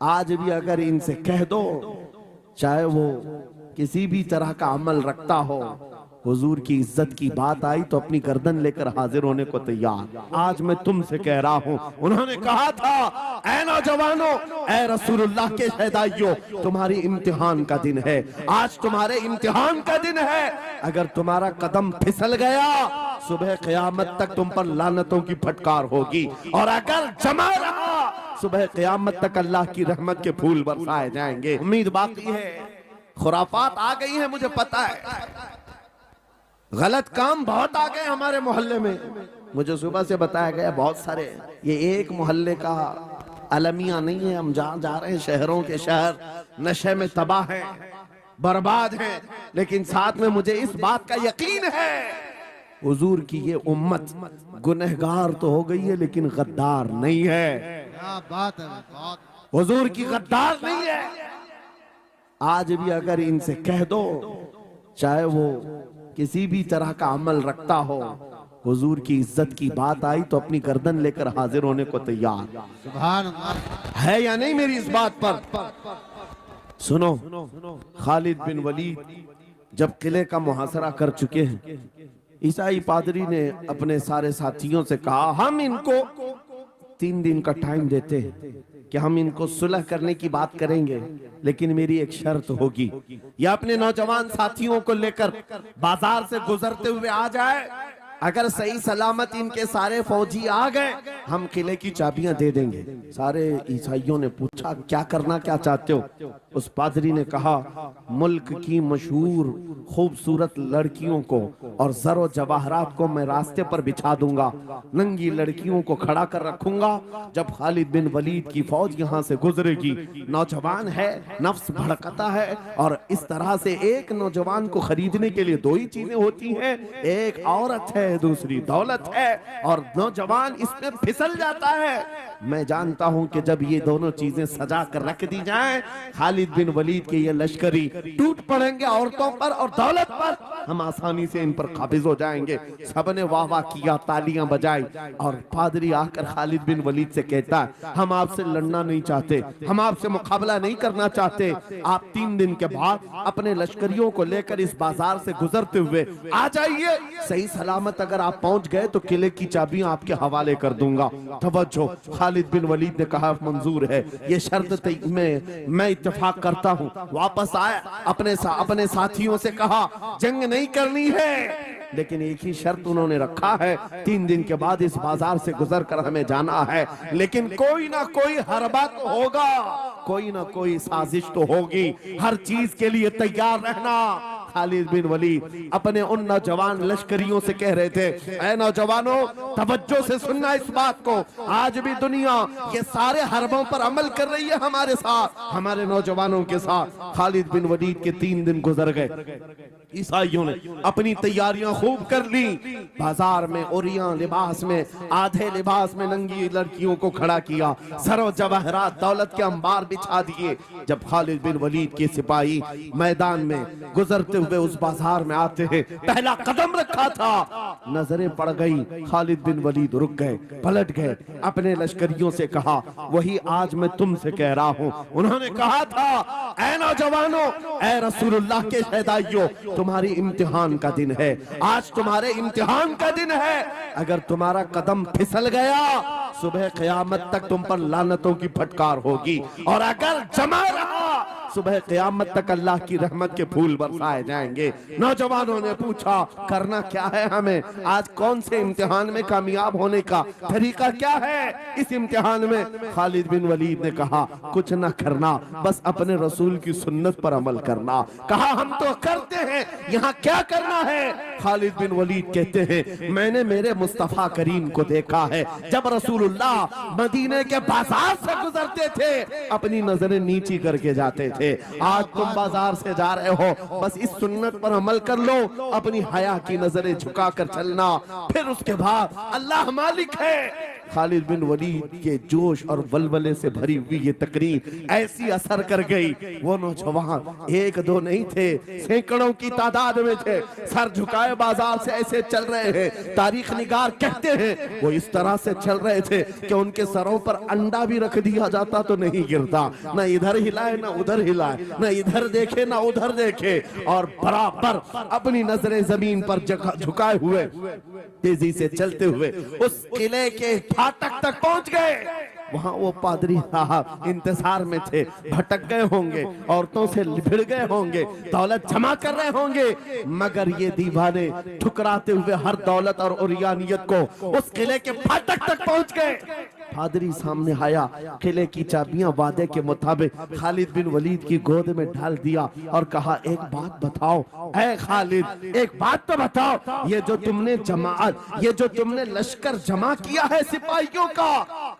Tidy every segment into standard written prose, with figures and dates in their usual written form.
आज भी अगर इनसे कह दो, चाहे वो किसी भी तरह का अमल रखता हो, हुजूर की इज्जत की बात आई तो अपनी गर्दन लेकर हाजिर होने को तैयार। आज मैं तुमसे कह रहा हूं, उन्होंने कहा था, ऐ नौजवानों, ऐ रसूलुल्लाह के शहदाइयों, तुम्हारी इम्तिहान का दिन है। आज तुम्हारे इम्तिहान का दिन है। अगर तुम्हारा कदम फिसल गया, सुबह क़यामत तक तुम पर लानतों की फटकार होगी, और अगर जमा रहा, सुबह क़यामत तक अल्लाह की रहमत के फूल बरसाए जाएंगे। उम्मीद बाकी है। खुराफात आ गई है, मुझे पता है, गलत काम बहुत आ गए हमारे मोहल्ले में। मुझे सुबह से बताया गया बहुत सारे, ये एक मोहल्ले का अलमिया नहीं है। हम जहाँ जा रहे हैं, शहरों के शहर नशे में तबाह हैं, बर्बाद हैं, लेकिन साथ में मुझे इस बात का यकीन है, हुजूर की ये उम्मत गुनहगार तो हो गई है लेकिन गद्दार नहीं है। क्या बात है, बात हुजूर की गद्दार नहीं है। आज भी अगर इनसे कह दो, चाहे वो किसी भी तरह का अमल रखता हो, हुजूर की इज्जत की बात आई तो अपनी गर्दन लेकर हाजिर होने को तैयार। सुभान अल्लाह। है या नहीं मेरी इस बात पर? सुनो, खालिद बिन वलीद जब किले का मुहासरा कर चुके हैं, ईसाई पादरी ने अपने सारे साथियों से कहा, हम इनको 3 दिन का टाइम देते हैं कि हम इनको सुलह करने की बात करेंगे, लेकिन मेरी एक शर्त होगी, या अपने नौजवान साथियों को लेकर बाजार से गुजरते हुए आ जाए, अगर सही सलामत इनके सारे फौजी आ गए, हम किले की चाबियां दे देंगे। सारे ईसाइयों ने पूछा, क्या करना क्या चाहते हो? उस पादरी ने कहा, मुल्क की मशहूर खूबसूरत लड़कियों को और जरो जवाहरात को मैं रास्ते पर बिछा दूंगा, नंगी लड़कियों को खड़ा कर रखूंगा। जब खालिद बिन वलीद की फौज यहाँ से गुजरेगी, नौजवान है, नफ्स भड़कता है, और इस तरह से एक नौजवान को खरीदने के लिए 2 ही चीजें होती हैं, एक औरत है, दूसरी दौलत है, और नौजवान इसमें फिसल जाता है। मैं जानता हूं कि जब ये दोनों चीजें सजा कर रख दी जाएं, खालिद बिन वलीद के ये लश्करी टूट पड़ेंगे औरतों पर और दौलत पर, हम आसानी से इन पर काबिज हो जाएंगे। सबने वाह वाह किया, तालियां बजाई, और पादरी आकर खालिद बिन वलीद से कहता है, हम आपसे लड़ना नहीं चाहते, हम आपसे मुकाबला नहीं करना चाहते। आप 3 दिन के बाद अपने लश्करियों को लेकर इस बाजार से गुजरते हुए आ जाइए। सही सलामत अगर आप पहुंच गए तो किले की चाबियां आपके हवाले कर दूंगा। तवज्जो, खालिद बिन वलीद ने कहा, मंजूर है, ये शर्त मैं इत्तेफाक करता हूं। वापस आए, अपने साथियों से कहा, जंग नहीं करनी है, लेकिन एक ही शर्त उन्होंने रखा है, 3 दिन के बाद इस बाजार से गुजर कर हमें जाना है, लेकिन कोई ना कोई हरबा तो होगा, कोई ना कोई साजिश तो होगी, हर चीज के लिए तैयार रहना। खालिद बिन वलीद अपने उन नौजवान लश्करियों से कह रहे थे, ऐ नौजवानों, तवज्जो से सुनना इस बात को, आज भी दुनिया ये सारे हरबों पर अमल कर रही है हमारे साथ, हमारे नौजवानों के साथ। खालिद बिन वलीद के 3 दिन गुजर गए, ईसाइयों ने अपनी तैयारियां खूब कर ली, बाजार में ओरियां लिबास में, आधे लिबास में नंगी लड़कियों को खड़ा किया, सरो जवाहरात दौलत के अंबार बिछा दिए। जब खालिद बिन वलीद के सिपाही मैदान में गुजरते हुए उस बाजार में आते हैं, पहला कदम रखा था, नजरें पड़ गई, खालिद बिन वलीद रुक गए, पलट गए, अपने लश्करियों से कहा, वही आज मैं तुमसे कह रहा हूं। उन्होंने कहा था, ऐ नौजवानों, ऐ रसूलुल्लाह के शहदाइयों, तुम्हारी इम्तिहान का दिन है। आज तुम्हारे इम्तिहान का दिन है। अगर तुम्हारा कदम फिसल गया, सुबह क़यामत तक तुम पर लानतों की फटकार होगी, और अगर जमा रहा, सुबह क़यामत तक अल्लाह की रहमत के फूल बरसाए जाएंगे। नौजवानों ने पूछा, करना क्या है हमें? आज कौन से इम्तिहान में कामयाब होने का तरीका क्या है? इस इम्तिहान में खालिद बिन वलीद ने कहा, कुछ ना करना, बस अपने रसूल की सुन्नत पर अमल करना। कहा, हम तो करते हैं, यहाँ क्या करना है? खालिद बिन वलीद कहते हैं, मैंने मेरे मुस्तफा करीम को देखा है, जब रसूलुल्लाह मदीने के बाजार से गुजरते थे, अपनी नजरें नीची करके जाते थे। आज तुम बाजार से जा रहे हो, बस इस सुन्नत पर अमल कर लो, अपनी हया की नजरें झुकाकर चलना, फिर उसके बाद अल्लाह मालिक है, खालिद बिन वलीद के जोश और वलवले से भरी हुई ये तकरीर ऐसी असर कर गई। वो नौजवान एक दो नहीं थे, सैकड़ों की तादाद में थे, सर झुकाए बाजार से ऐसे चल रहे हैं। तारीख निगार कहते हैं वो इस तरह से चल रहे थे कि उनके सरों पर अंडा भी रख दिया जाता तो नहीं गिरता, न इधर हिलाए न उधर हिलाए, न इधर देखे न उधर देखे, और बराबर अपनी नजरें जमीन पर झुकाए हुए तेजी से चलते हुए उस किले के फाटक तक पहुंच गए। वहां वो पादरी साहब इंतजार में थे, भटक गए होंगे, औरतों से लिपट गए होंगे, दौलत जमा कर रहे होंगे, मगर ये दीवाने ठुकराते हुए हर दौलत और उरियानियत को उस किले के फाटक तक पहुंच गए। पादरी सामने आया, किले की चाबियां वादे के मुताबिक खालिद बिन वलीद की गोद में डाल दिया और कहा, एक बात बताओ ऐ खालिद, एक बात तो बताओ, ये जो तुमने जमात, ये जो तुमने लश्कर जमा किया है सिपाहियों का,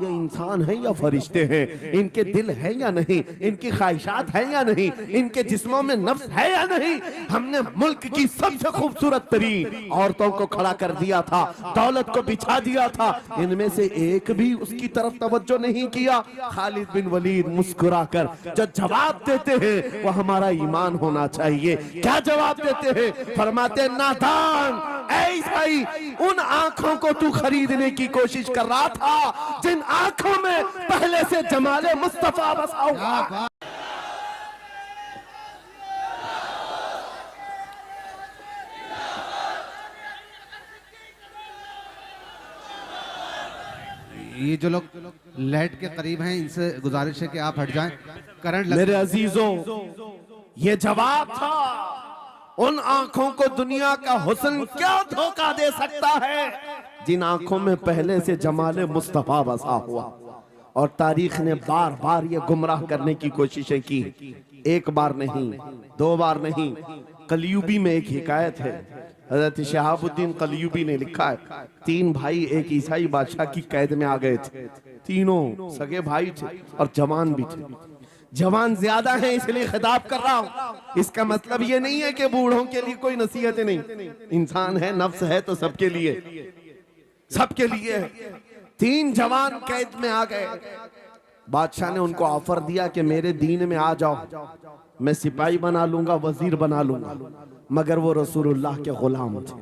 ये इंसान है या फरिश्ते हैं? इनके दिल है या नहीं? इनकी ख्वाहिशात है या नहीं? इनके जिस्मों में नफ्स है या नहीं? हमने मुल्क की सबसे खूबसूरत तरीन औरतों को खड़ा कर दिया था, दौलत को बिछा दिया था, इनमें से एक भी की तरफ तवज्जो नहीं किया। खालिद बिन वलीद मुस्कुराकर जो जवाब देते हैं वो हमारा ईमान होना चाहिए। क्या जवाब देते हैं? फरमाते, नादान ऐसा ही उन आंखों को तू खरीदने की कोशिश कर रहा था जिन आंखों में पहले से जमाले मुस्तफा बसा हुआ। ये जो लोग लाइट के करीब हैं इनसे गुजारिश है कि आप हट जाएं, करंट मेरे अजीजों, ये जवाब था उन आंखों को दुनिया का हुस्न क्या धोखा दे सकता है जिन आंखों में पहले से जमाले मुस्तफा बसा हुआ। और तारीख ने बार बार ये गुमराह करने की कोशिशें की, एक बार नहीं, दो बार नहीं। कलयुबी में एक हिकायत है, हजरत शहाबुद्दीन कलयुबी ने लिखा है, तीन भाई एक ईसाई बादशाह की कैद में आ गए थे। तीनों सगे भाई थे और जवान भी थे। जवान ज्यादा है इसलिए खिताब कर रहा हूं, इसका मतलब ये नहीं है कि बूढ़ों के लिए कोई नसीहतें नहीं। इंसान है, नफ्स है, तो सबके लिए, सबके लिए है। तीन जवान कैद में आ गए। बादशाह ने उनको ऑफर दिया कि मेरे दीन में आ जाओ, मैं सिपाही बना लूंगा, वजीर बना लूंगा। मगर वो रसूलुल्लाह के गुलाम थे,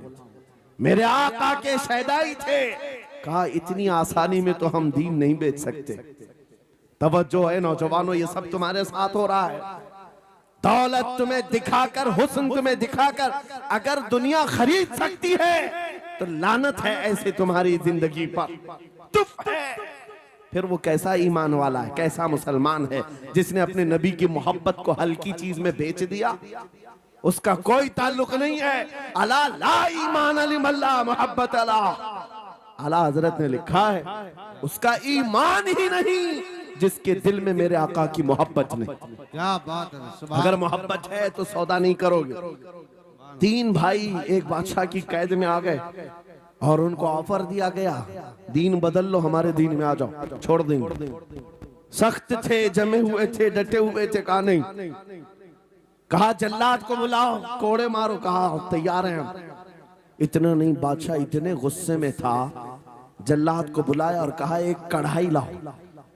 मेरे आका के शहदाई थे। कहा, इतनी आसानी में तो हम दीन नहीं बेच सकते। तवज्जो है नौजवानों, ये सब तुम्हारे साथ हो रहा है। दौलत तुम्हें दिखाकर, हुस्न तुम्हें दिखाकर अगर दुनिया खरीद सकती है तो लानत है ऐसे तुम्हारी जिंदगी पर, तुफ है। फिर वो कैसा ईमान वाला है, कैसा मुसलमान है जिसने अपने नबी की मोहब्बत को हल्की चीज में बेच दिया? उसका कोई ताल्लुक नहीं है। अला ला ईमान लिमल्ला मोहब्बत अला, आला हजरत ने लिखा है, उसका ईमान ही नहीं जिसके दिल में मेरे आका की मोहब्बत नहीं। क्या बात है, अगर मोहब्बत है तो सौदा नहीं करोगे। तीन भाई एक बादशाह की कैद में आ गए और उनको ऑफर दिया गया, दीन बदल लो, हमारे दीन में आ जाओ, छोड़ देंगे। सख्त थे, जमे हुए थे, डटे हुए थे। कहा नहीं, कहा जल्लाद को बुलाओ, कोड़े मारो। कहा तैयार हैं हम। इतना नहीं, बादशाह इतने गुस्से में था, जल्लाद को बुलाया और कहा एक कढ़ाई लाओ,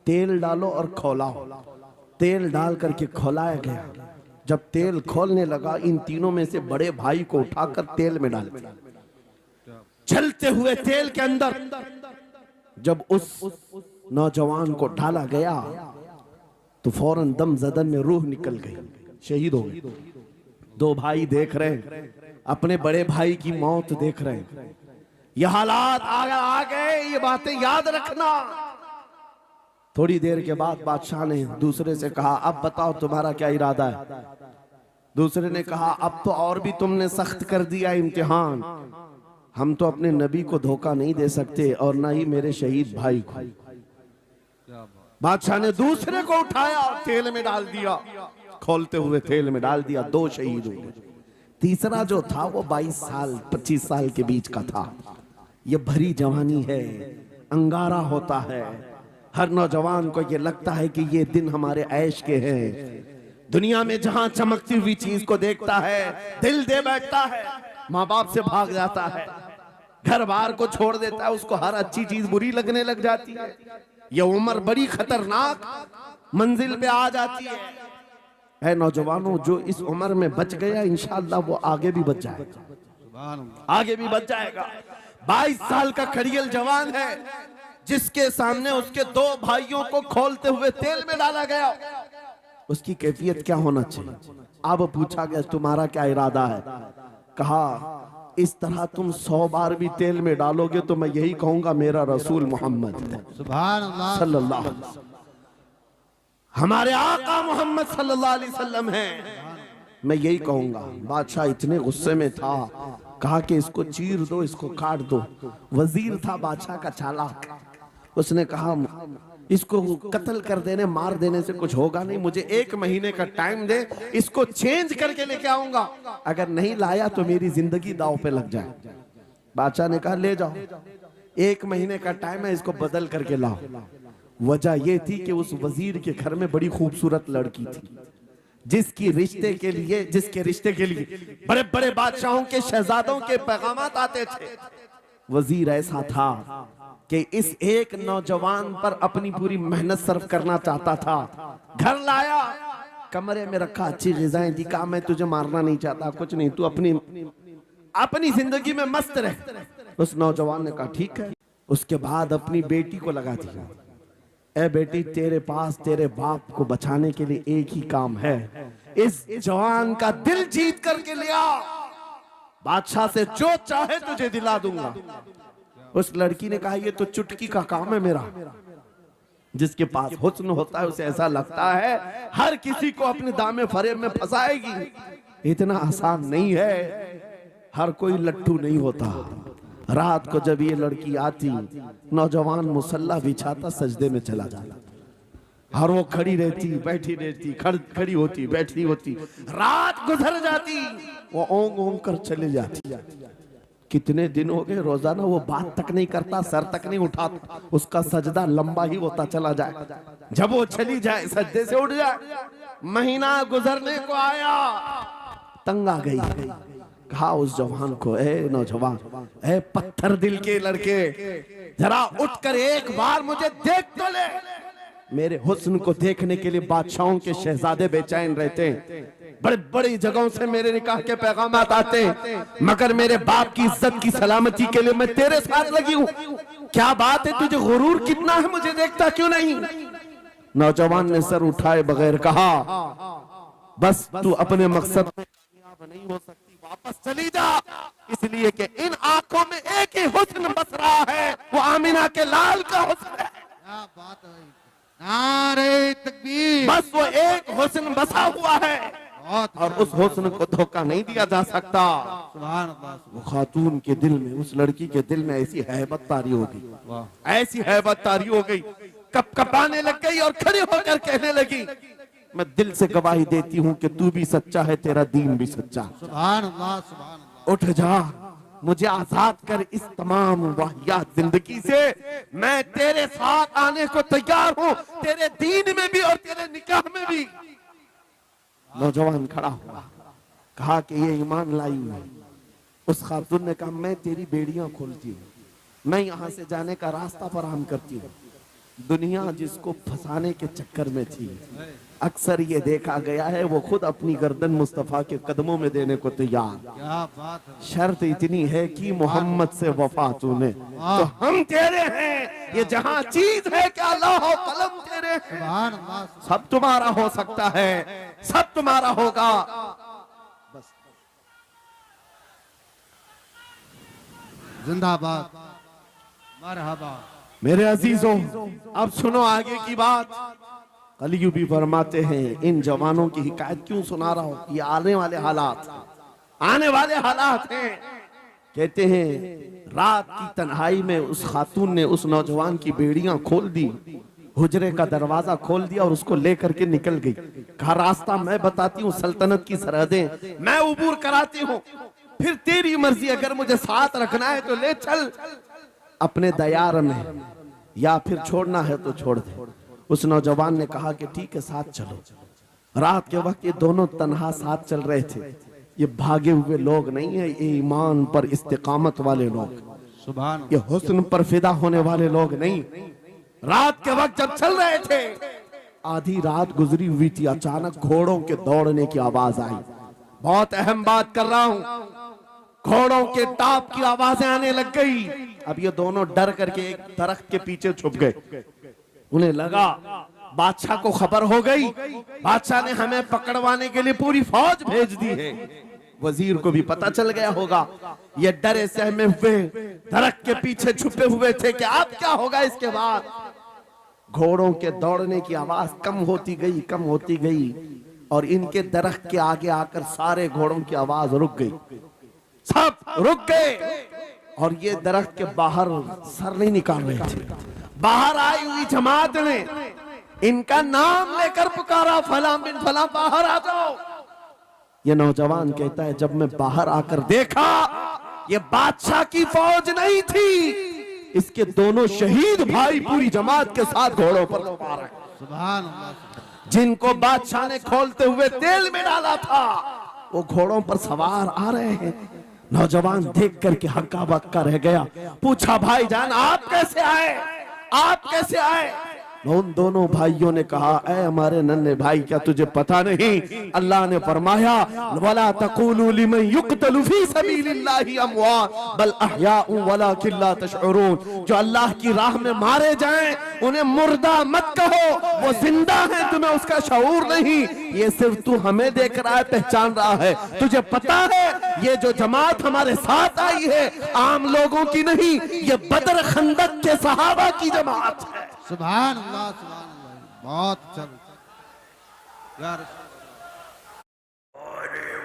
तेल डालो और खौलाओ। तेल डाल करके खौलाया गया। जब तेल खोलने लगा, इन तीनों में से बड़े भाई को उठाकर तेल में डाल दिया। चलते हुए तेल के अंदर जब उस नौजवान को डाला गया तो फौरन दम जदन में रूह निकल गई, शहीद हो गए। दो भाई देख रहे हैं, अपने बड़े भाई की मौत देख रहे हैं। ये हालात आ गए, ये बातें याद रखना। थोड़ी देर के बाद बादशाह ने दूसरे से कहा, अब बताओ तुम्हारा क्या इरादा है? दूसरे ने कहा, अब तो और भी तुमने सख्त कर दिया इम्तिहान, हम तो अपने नबी को धोखा नहीं दे सकते और ना ही मेरे शहीद भाई को। बादशाह ने दूसरे को उठाया, तेल में डाल दिया, खोलते हुए तेल में डाल दिया, दो शहीद हुए। तीसरा जो था वो 22 साल 25 साल के बीच का था। ये भरी जवानी है, अंगारा होता है। हर नौजवान को ये लगता है कि ये दिन हमारे ऐश के हैं। दुनिया में जहां चमकती हुई चीज को देखता है, दिल दे बैठता है, माँ बाप से भाग जाता है। घर बार को छोड़ देता है, उसको हर अच्छी चीज बुरी लगने लग जाती है। ये उम्र बड़ी खतरनाक मंजिल पे आ जाती है। ऐ नौजवानों, जो इस उम्र में बच गया इंशाअल्लाह वो आगे भी बच जाएगा, आगे भी बच जाएगा। 22 साल का खड़ियल जवान है जिसके सामने उसके 2 भाइयों को खोलते हुए तेल में डाला गया। उसकी कैफियत क्या होना चाहिए? अब पूछा गया तुम्हारा क्या इरादा है? कहा इस तरह तुम 100 बार भी तेल में डालोगे तो मैं यही कहूंगा मेरा रसूल मोहम्मद सुभान अल्लाह सल्लल्लाहु अलैहि वसल्लम, हमारे आका मोहम्मद सल्लल्लाहु अलैहि वसल्लम हैं, मैं यही कहूंगा। बादशाह इतने गुस्से में था, कहा कि इसको चीर दो, इसको काट दो। वजीर था बादशाह का चालाक, उसने कहा इसको कत्ल कर देने, मार देने से कुछ होगा नहीं, मुझे 1 महीने का टाइम दे, इसको चेंज करके लेके आऊंगा, अगर नहीं लाया तो मेरी जिंदगी दांव पे लग जाए। बादशाह ने कहा ले जाओ, 1 महीने का टाइम है, इसको बदल करके लाओ। वजह यह थी कि उस वजीर के घर में बड़ी खूबसूरत लड़की थी जिसके रिश्ते के लिए बड़े बड़े बादशाहों के शहजादों के पैगामात आते थे। वजीर ऐसा था कि इस एक नौजवान पर अपनी पूरी मेहनत सर्फ करना चाहता था। घर लाया, कमरे में रखा, अच्छी ग़िज़ाएं दी, कहा मैं तुझे मारना नहीं चाहता, कुछ नहीं, तू अपनी जिंदगी में मस्त रह। उस नौजवान ने कहा ठीक है। उसके बाद अपनी बेटी को लगा दिया, ए बेटी तेरे पास तेरे बाप को बचाने के लिए एक ही काम है, इस जवान का दिल जीत करके लिया, बादशाह से जो चाहे तुझे दिला दूंगा। उस लड़की ने कहा ये तो चुटकी का काम है मेरा। जिसके पास हुस्न होता है उसे ऐसा लगता है हर किसी को अपने दामे फरेब में फंसाएगी। इतना आसान नहीं है, हर कोई लट्टू नहीं होता। रात को जब ये लड़की आती, नौजवान मुसल्ला बिछाता, सजदे में चला जाता, और वो खड़ी रहती, बैठी रहती, खड़ी होती, बैठी होती, रात गुजर जाती, वो ओंग ओंग कर चली जाती। कितने दिन हो गए, रोजाना वो बात तक नहीं करता, सर तक नहीं उठाता, उसका सजदा लंबा ही होता चला जाए। जब वो चली जाए सजदे से उठ जाए। महीना गुजरने को आया, तंग आ गई, कहा उस जवान को, ए नौजवान, ए पत्थर दिल के लड़के, जरा उठकर एक बार मुझे देख तो ले। मेरे हुस्न को देखने के लिए बादशाहों के शहजादे बेचैन रहते हैं, बड़े बड़ी जगहों से मेरे निकाह के पैगामात आते हैं, मगर मेरे बाप की इज्जत की सलामती के लिए मैं तेरे साथ लगी हूँ। क्या बात है, तुझे गुरूर कितना है, मुझे देखता क्यों नहीं? नौजवान ने सर उठाए बगैर कहा बस तू अपने मकसद में कामयाब नहीं हो सकती, वापस चली जा, इसलिए कि इन आंखों में एक ही हुस्न बस रहा है, वो आमिना के लाल का हुस्न है। क्या बात है, नारे तकबीर, बस वो एक हुस्न बसा हुआ है और उस हुस्न को धोखा नहीं दिया जा सकता। सुभान अल्लाह, वो खातून के दिल में, उस लड़की के दिल में ऐसी हैबत तारी हो गई, ऐसी हैबत तारी हो गई, कपकपाने लग गई और खड़ी होकर कहने लगी मैं दिल से गवाही देती हूँ कि तू भी सच्चा है, तेरा दीन भी सच्चा। सुभान अल्लाह, सुभान अल्लाह। उठ जा, मुझे आजाद कर इस तमाम वाहियात जिंदगी से, मैं तेरे साथ आने को तैयार हूँ, तेरे दीन में भी और तेरे निकाह में भी। नौजवान खड़ा हुआ, कहा कि ये ईमान लाई है। उस खातून ने कहा मैं तेरी बेड़ियां खोलती हूँ, मैं यहाँ से जाने का रास्ता फराहम करती हूँ। दुनिया जिसको फंसाने के चक्कर में थी, अक्सर ये देखा गया है वो खुद अपनी गर्दन मुस्तफा के कदमों में देने को तैयार। क्या बात है, शर्त इतनी है कि मोहम्मद से वफा तूने, तो हम तेरे हैं, ये जहां चीज है क्या लौह कलम तेरे हैं। सुभान अल्लाह, सब तुम्हारा हो सकता है, सब तुम्हारा होगा। बस जिंदाबाद, मरहबा। मेरे अजीजों, अब सुनो आगे की बात। अली भी फरमाते हैं इन जवानों की हिकायत क्यों सुना रहा हूं, ये आने वाले हालात हैं। कहते हैं रात की तन्हाई में उस खातून ने उस नौजवान की बेड़ियां खोल दी, हुजरे का दरवाजा खोल दिया और उसको लेकर के निकल गई। कहा रास्ता मैं बताती हूँ, सल्तनत की सरहदें मैं उबूर कराती हूँ, फिर तेरी मर्जी, अगर मुझे साथ रखना है तो ले चल अपने दयार में, या फिर छोड़ना है तो छोड़ दे। उस नौजवान ने कहा कि ठीक है साथ चलो। रात के वक्त ये दोनों तन्हा साथ चल रहे थे। ये भागे हुए लोग नहीं है, ये ईमान पर इस्तिकामत वाले लोग। सुभान ये हुस्न पर फिदा होने वाले लोग नहीं। रात के वक्त जब चल रहे थे, आधी रात गुजरी हुई थी, अचानक घोड़ों के दौड़ने की आवाज आई। बहुत अहम बात कर रहा हूं, घोड़ों के टाप की आवाजें आने लग गई। अब ये दोनों डर करके एक दरख्त के पीछे छुप गए। उन्हें लगा बादशाह को खबर हो गई, बादशाह ने हमें पकड़वाने के लिए पूरी फौज भेज दी है। वजीर को भी पता चल गया होगा। ये डरे सहमे हुए दरख्त के पीछे छुपे हुए थे कि अब क्या होगा इसके बाद। घोड़ों के दौड़ने की आवाज कम होती गई, कम होती गई, और इनके दरख्त के आगे आकर सारे घोड़ों की आवाज रुक गई। सब रुक गए और ये दरख्त के बाहर सर नहीं निकाल रहे थे। बाहर आई हुई जमात ने इनका नाम लेकर पुकारा, फला बिन फला बाहर आ जाओ। ये नौजवान कहता है, जब मैं बाहर आकर देखा ये बादशाह की फौज नहीं थी, इसके दोनों शहीद भाई पूरी जमात के साथ घोड़ों पर सवार हैं। सुभान अल्लाह। जिनको बादशाह ने खोलते हुए तेल में डाला था वो घोड़ों पर सवार आ रहे हैं। नौजवान देख करके हक्का बक्का रह गया। पूछा, भाईजान आप कैसे आए, आप कैसे आए? उन दोनों भाइयों ने कहा, ऐ हमारे नन्हे भाई, क्या तुझे पता नहीं अल्लाह ने फरमाया, वला तक़ूलू लिमन युक़तलु फी सबीलिल्लाहि अमवात बल अहयाउ वलाकिन ला तशउरून। जो अल्लाह की राह में मारे जाएं उन्हें मुर्दा मत कहो, वो जिंदा है, तुम्हें उसका शऊर नहीं। ये सिर्फ तू हमें देख रहा है, पहचान रहा है। तुझे पता है ये जो जमात हमारे साथ आई है आम लोगों की नहीं, ये बदर खंदक के सहाबा की जमात है। सुभान अल्लाह, सुभान अल्लाह। बहुत अच्छा यार।